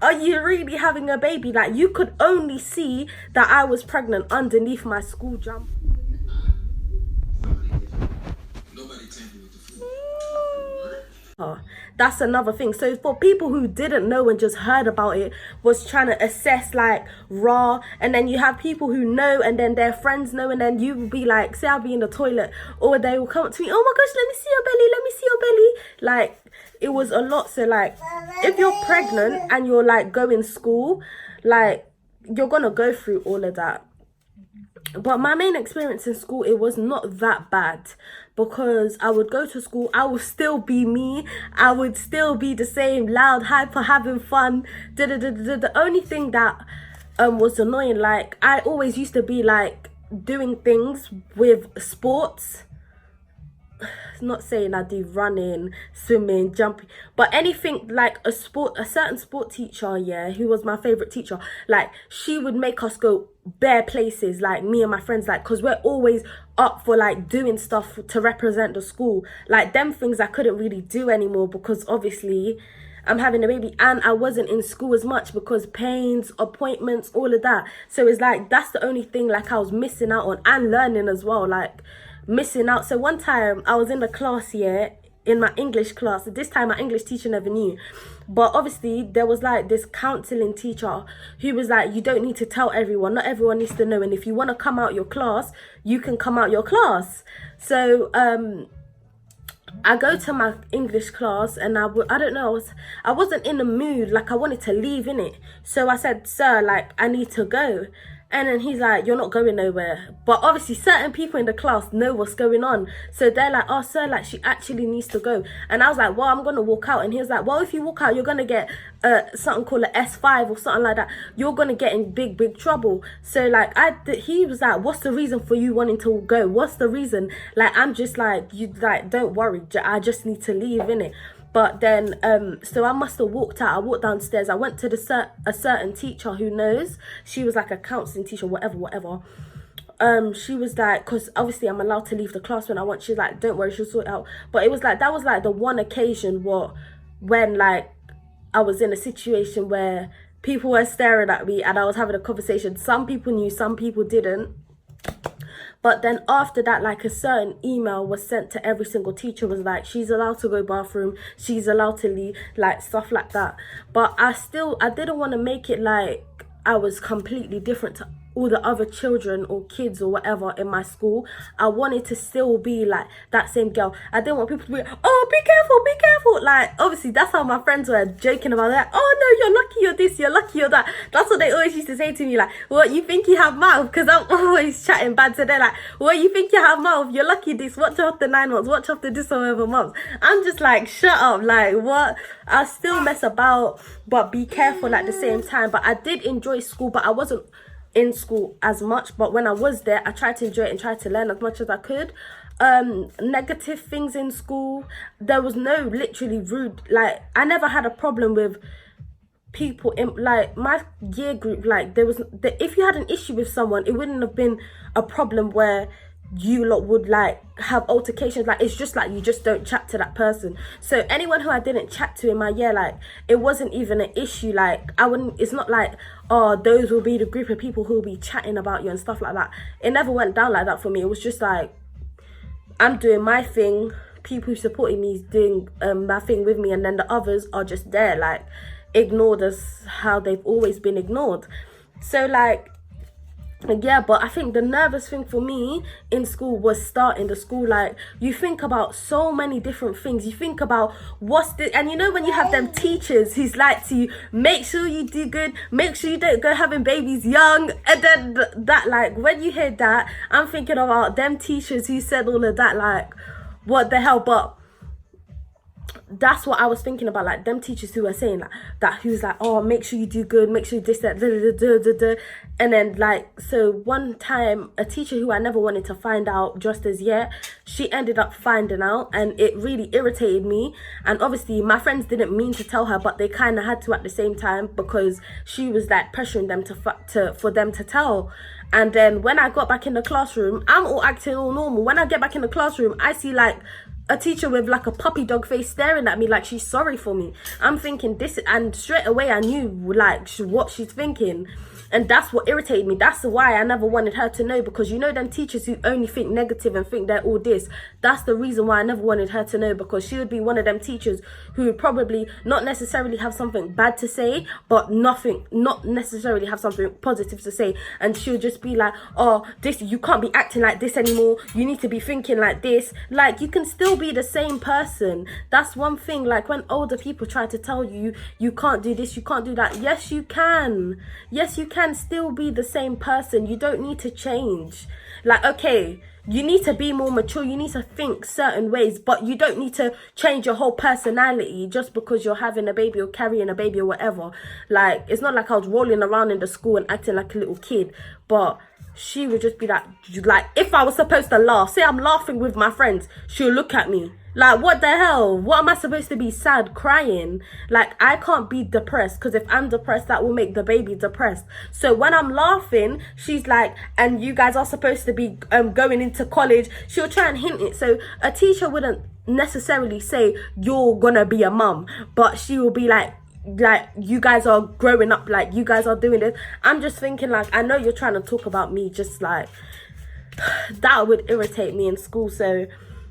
are you really having a baby? Like, you could only see that I was pregnant underneath my school jumper. That's another thing. So for people who didn't know and just heard about it, was trying to assess like raw, and then you have people who know and then their friends know, and then you will be like, say I'll be in the toilet, or they will come up to me, oh my gosh, let me see your belly, let me see your belly. Like, it was a lot. So like, if you're pregnant and you're like going school, like, you're gonna go through all of that. But my main experience in school, it was not that bad, because I would go to school, I would still be me, I would still be the same, loud, hyper, having fun. The only thing that was annoying, like, I always used to be like doing things with sports. Not saying I do running, swimming, jumping, but anything like a certain sport teacher, yeah, who was my favorite teacher, like, she would make us go bare places, like me and my friends, like, because we're always up for like doing stuff to represent the school. Like, them things I couldn't really do anymore, because obviously I'm having a baby and I wasn't in school as much because pains, appointments, all of that. So it's like, that's the only thing like I was missing out on, and learning as well, like missing out. So one time I was in the class, yeah, in my English class. This time my English teacher never knew, but obviously there was like this counseling teacher who was like, you don't need to tell everyone, not everyone needs to know, and if you want to come out your class, you can come out your class. So I go to my English class, and I don't know, I wasn't in the mood, like I wanted to leave, in it. So I said, sir, like, I need to go. And then he's like, you're not going nowhere. But obviously certain people in the class know what's going on, so they're like, oh sir, like, she actually needs to go. And I was like, well, I'm gonna walk out. And he was like, well, if you walk out, you're gonna get something called an S5 or something like that. You're gonna get in big trouble. So like, he was like, what's the reason for you wanting to go? What's the reason? Like, I'm just like, you, like, don't worry, I just need to leave, innit? But then so I must have walked out. I walked downstairs, I went to a certain teacher who knows. She was like a counseling teacher, whatever. She was like, because obviously I'm allowed to leave the class when I want. She's like, don't worry, she'll sort it out. But it was like, that was like the one occasion when like I was in a situation where people were staring at me and I was having a conversation. Some people knew, some people didn't. But then after that, like, a certain email was sent to every single teacher, was like, she's allowed to go bathroom, she's allowed to leave, like, stuff like that. But I didn't want to make it like I was completely different to all the other children or kids or whatever in my school. I wanted to still be like that same girl. I didn't want people to be, oh, be careful. Like, obviously that's how my friends were joking about that. Oh no, you're lucky you're this, you're lucky you're that. That's what they always used to say to me, like, what, you think you have mouth? Because I'm always chatting bad. So they're like, what, you think you have mouth? You're lucky this, watch after 9 months, watch after this or whatever months. I'm just like, shut up, like, what? I still mess about, but be careful at the same time. But I did enjoy school, but I wasn't in school as much. But when I was there, I tried to enjoy it and tried to learn as much as I could. Negative things in school, there was no literally rude, like, I never had a problem with people in like my year group. Like, there was if you had an issue with someone, it wouldn't have been a problem where you lot would like have altercations. Like, it's just like you just don't chat to that person. So anyone who I didn't chat to in my year, like, it wasn't even an issue. Like, I wouldn't, it's not like, oh, those will be the group of people who will be chatting about you and stuff like that. It never went down like that for me. It was just like, I'm doing my thing, people who supporting me is doing my thing with me, and then the others are just there, like, ignored as how they've always been ignored. So like, yeah, but I think the nervous thing for me in school was starting the school. Like, you think about so many different things. You think about and you know when you have them teachers who's like to you, make sure you do good, make sure you don't go having babies young, and then that, like, when you hear that, I'm thinking about them teachers who said all of that, like, what the hell. But that's what I was thinking about, like, them teachers who were saying like that, who's like, oh, make sure you do good, make sure you this, that, and then like, so one time a teacher who I never wanted to find out just as yet, she ended up finding out, and it really irritated me. And obviously my friends didn't mean to tell her, but they kind of had to at the same time, because she was like pressuring them for them to tell. And then when I got back in the classroom, I'm all acting all normal. When I get back in the classroom, I see like a teacher with like a puppy dog face staring at me like she's sorry for me. I'm thinking this, and straight away I knew like what she's thinking. And that's what irritated me. That's why I never wanted her to know, because you know them teachers who only think negative and think they're all this. That's the reason why I never wanted her to know, because she would be one of them teachers who would probably not necessarily have something bad to say, but not necessarily have something positive to say. And she would just be like, oh, this, you can't be acting like this anymore. You need to be thinking like this. Like, you can still be the same person. That's one thing. Like, when older people try to tell you, you can't do this, you can't do that. Yes, you can. Yes, you can still be the same person. You don't need to change. Like, okay, you need to be more mature, you need to think certain ways, but you don't need to change your whole personality just because you're having a baby or carrying a baby or whatever. Like, it's not like I was rolling around in the school and acting like a little kid, but she would just be like if I was supposed to laugh, say I'm laughing with my friends, she'll look at me like, what the hell? What am I supposed to be? Sad, crying? Like, I can't be depressed, because if I'm depressed, that will make the baby depressed. So when I'm laughing, she's like, and you guys are supposed to be going into college. She'll try and hint it. So a teacher wouldn't necessarily say you're gonna be a mum, but she will be like you guys are growing up, like you guys are doing this. I'm just thinking, like, I know you're trying to talk about me, just like that would irritate me in school. So,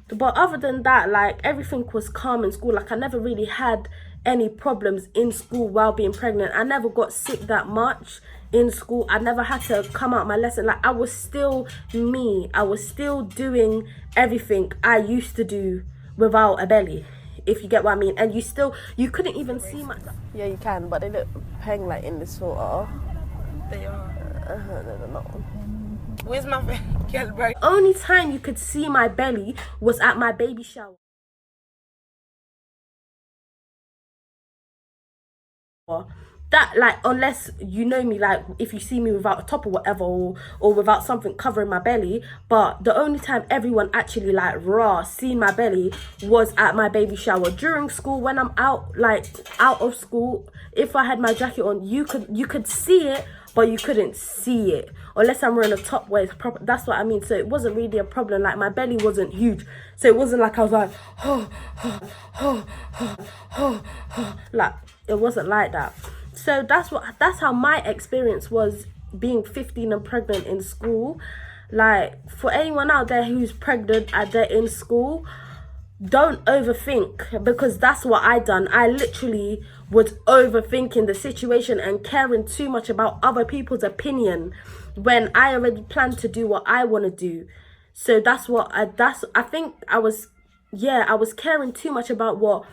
but other than that, like, everything was calm in school. Like, I never really had any problems in school while being pregnant. I never got sick that much in school. I never had to come out my lesson. Like, I was still me. I was still doing everything I used to do without a belly, if you get what I mean. And you couldn't even see my... Yeah, you can, but they look hang like in this sort of... They are. No, they're not. Where's my girl, bro? Only time you could see my belly was at my baby shower. That, like, unless you know me, like, if you see me without a top or whatever, or without something covering my belly. But the only time everyone actually, like, seen my belly was at my baby shower. During school, when I'm out of school, if I had my jacket on, you could see it, but you couldn't see it unless I'm wearing a top where it's proper. That's what I mean. So it wasn't really a problem. Like, my belly wasn't huge, so it wasn't like I was like like, it wasn't like that. So that's how my experience was being 15 and pregnant in school. Like, for anyone out there who's pregnant and they're in school, don't overthink, because that's what I done. I literally was overthinking the situation and caring too much about other people's opinion when I already planned to do what I want to do. So I think I was caring too much about what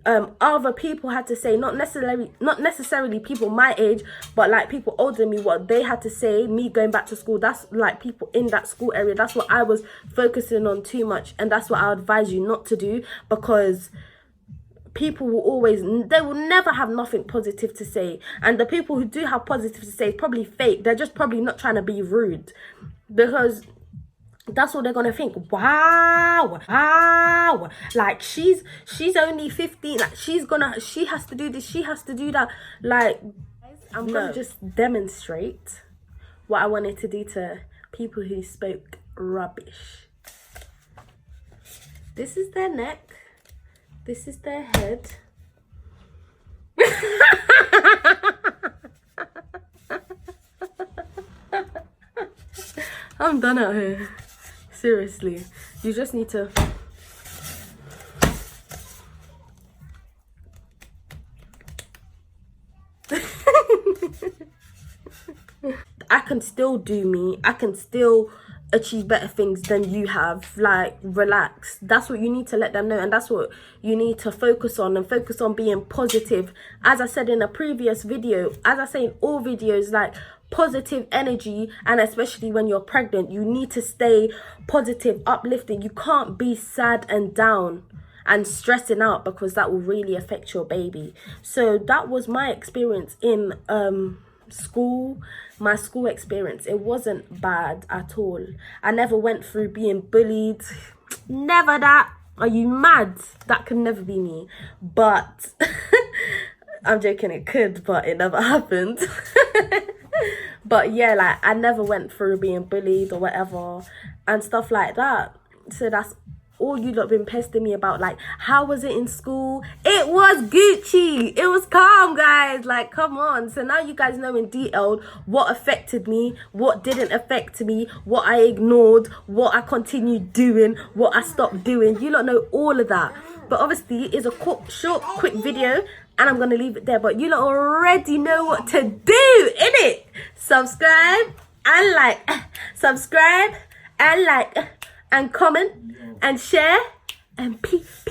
other people had to say, not necessarily people my age, but like people older than me, what they had to say, me going back to school. That's like people in that school area. That's what I was focusing on too much, and that's what I advise you not to do, because people they will never have nothing positive to say, and the people who do have positive to say is probably fake. They're just probably not trying to be rude, because that's what they're gonna think. Wow, like she's only 15, like she has to do this, she has to do that. Like, I'm gonna just demonstrate what I wanted to do to people who spoke rubbish. This is their neck, this is their head. I'm done out here. Seriously, you just need to... I can still do me. I can still achieve better things than you have. Like, relax. That's what you need to let them know, and that's what you need to focus on, and focus on being positive. As I said in a previous video, as I say in all videos, like, positive energy, and especially when you're pregnant, you need to stay positive, uplifting. You can't be sad and down and stressing out, because that will really affect your baby. So that was my experience in school. My school experience, it wasn't bad at all. I never went through being bullied. Never that. Are you mad? That could never be me. But I'm joking, it could, but it never happened. But yeah, like, I never went through being bullied or whatever and stuff like that. So that's all you lot been pestering me about, like, how was it in school? It was Gucci. It was calm, guys. Like, come on. So now you guys know in detail what affected me, what didn't affect me, what I ignored, what I continued doing, what I stopped doing. You lot know all of that. But obviously, it's a short, quick video, and I'm going to leave it there. But you lot already know what to do, innit? Subscribe and like. Subscribe and like. And comment and share and peace.